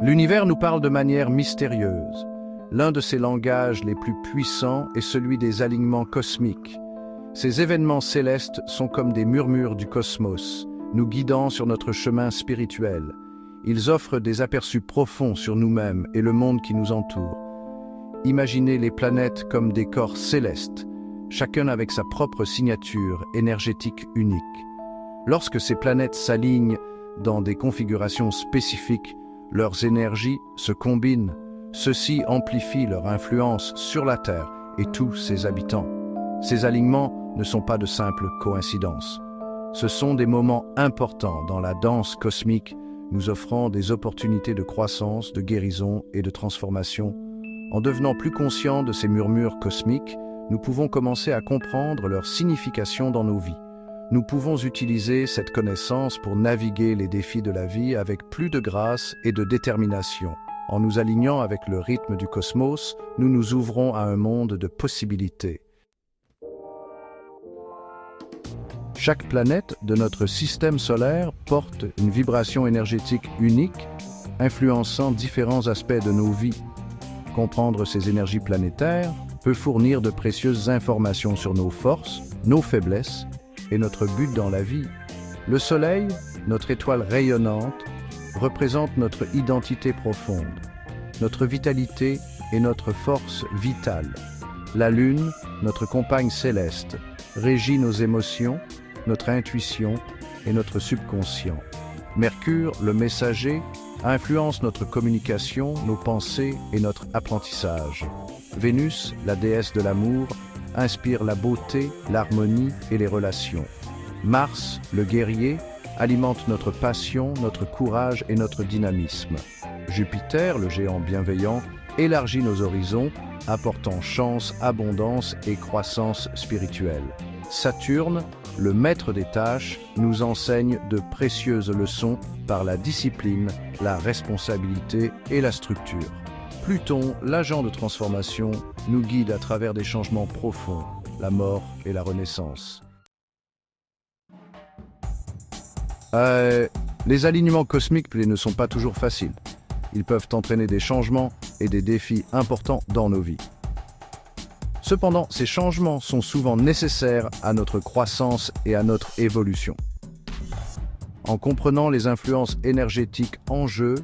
L'univers nous parle de manière mystérieuse. L'un de ses langages les plus puissants est celui des alignements cosmiques. Ces événements célestes sont comme des murmures du cosmos, nous guidant sur notre chemin spirituel. Ils offrent des aperçus profonds sur nous-mêmes et le monde qui nous entoure. Imaginez les planètes comme des corps célestes, chacun avec sa propre signature énergétique unique. Lorsque ces planètes s'alignent dans des configurations spécifiques, leurs énergies se combinent. Ceci amplifie leur influence sur la Terre et tous ses habitants. Ces alignements ne sont pas de simples coïncidences. Ce sont des moments importants dans la danse cosmique, nous offrant des opportunités de croissance, de guérison et de transformation. En devenant plus conscients de ces murmures cosmiques, nous pouvons commencer à comprendre leur signification dans nos vies. Nous pouvons utiliser cette connaissance pour naviguer les défis de la vie avec plus de grâce et de détermination. En nous alignant avec le rythme du cosmos, nous nous ouvrons à un monde de possibilités. Chaque planète de notre système solaire porte une vibration énergétique unique, influençant différents aspects de nos vies. Comprendre ces énergies planétaires peut fournir de précieuses informations sur nos forces, nos faiblesses et notre but dans la vie. Le Soleil, notre étoile rayonnante, représente notre identité profonde, notre vitalité et notre force vitale. La Lune, notre compagne céleste, régit nos émotions, notre intuition et notre subconscient. Mercure, le messager, influence notre communication, nos pensées et notre apprentissage. Vénus, la déesse de l'amour, inspire la beauté, l'harmonie et les relations. Mars, le guerrier, alimente notre passion, notre courage et notre dynamisme. Jupiter, le géant bienveillant, élargit nos horizons, apportant chance, abondance et croissance spirituelle. Saturne, le maître des tâches, nous enseigne de précieuses leçons par la discipline, la responsabilité et la structure. Pluton, l'agent de transformation, nous guide à travers des changements profonds, la mort et la renaissance. Les alignements cosmiques ne sont pas toujours faciles. Ils peuvent entraîner des changements et des défis importants dans nos vies. Cependant, ces changements sont souvent nécessaires à notre croissance et à notre évolution. En comprenant les influences énergétiques en jeu,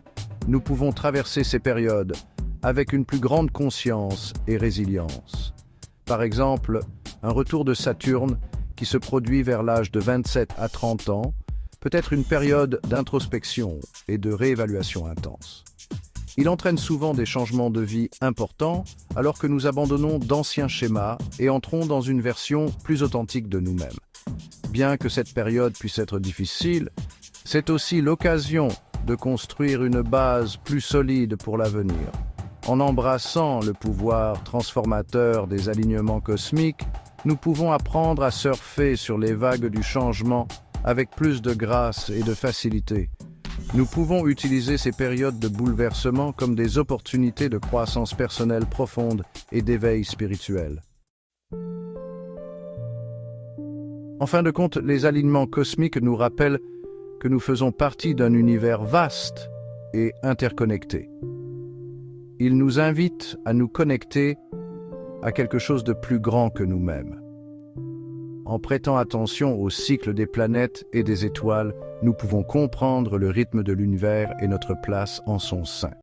nous pouvons traverser ces périodes avec une plus grande conscience et résilience. Par exemple, un retour de Saturne qui se produit vers l'âge de 27 à 30 ans peut être une période d'introspection et de réévaluation intense. Il entraîne souvent des changements de vie importants alors que nous abandonnons d'anciens schémas et entrons dans une version plus authentique de nous-mêmes. Bien que cette période puisse être difficile, c'est aussi l'occasion de construire une base plus solide pour l'avenir. En embrassant le pouvoir transformateur des alignements cosmiques, nous pouvons apprendre à surfer sur les vagues du changement avec plus de grâce et de facilité. Nous pouvons utiliser ces périodes de bouleversement comme des opportunités de croissance personnelle profonde et d'éveil spirituel. En fin de compte, les alignements cosmiques nous rappellent que nous faisons partie d'un univers vaste et interconnecté. Ils nous invitent à nous connecter à quelque chose de plus grand que nous-mêmes. En prêtant attention au cycle des planètes et des étoiles, nous pouvons comprendre le rythme de l'univers et notre place en son sein.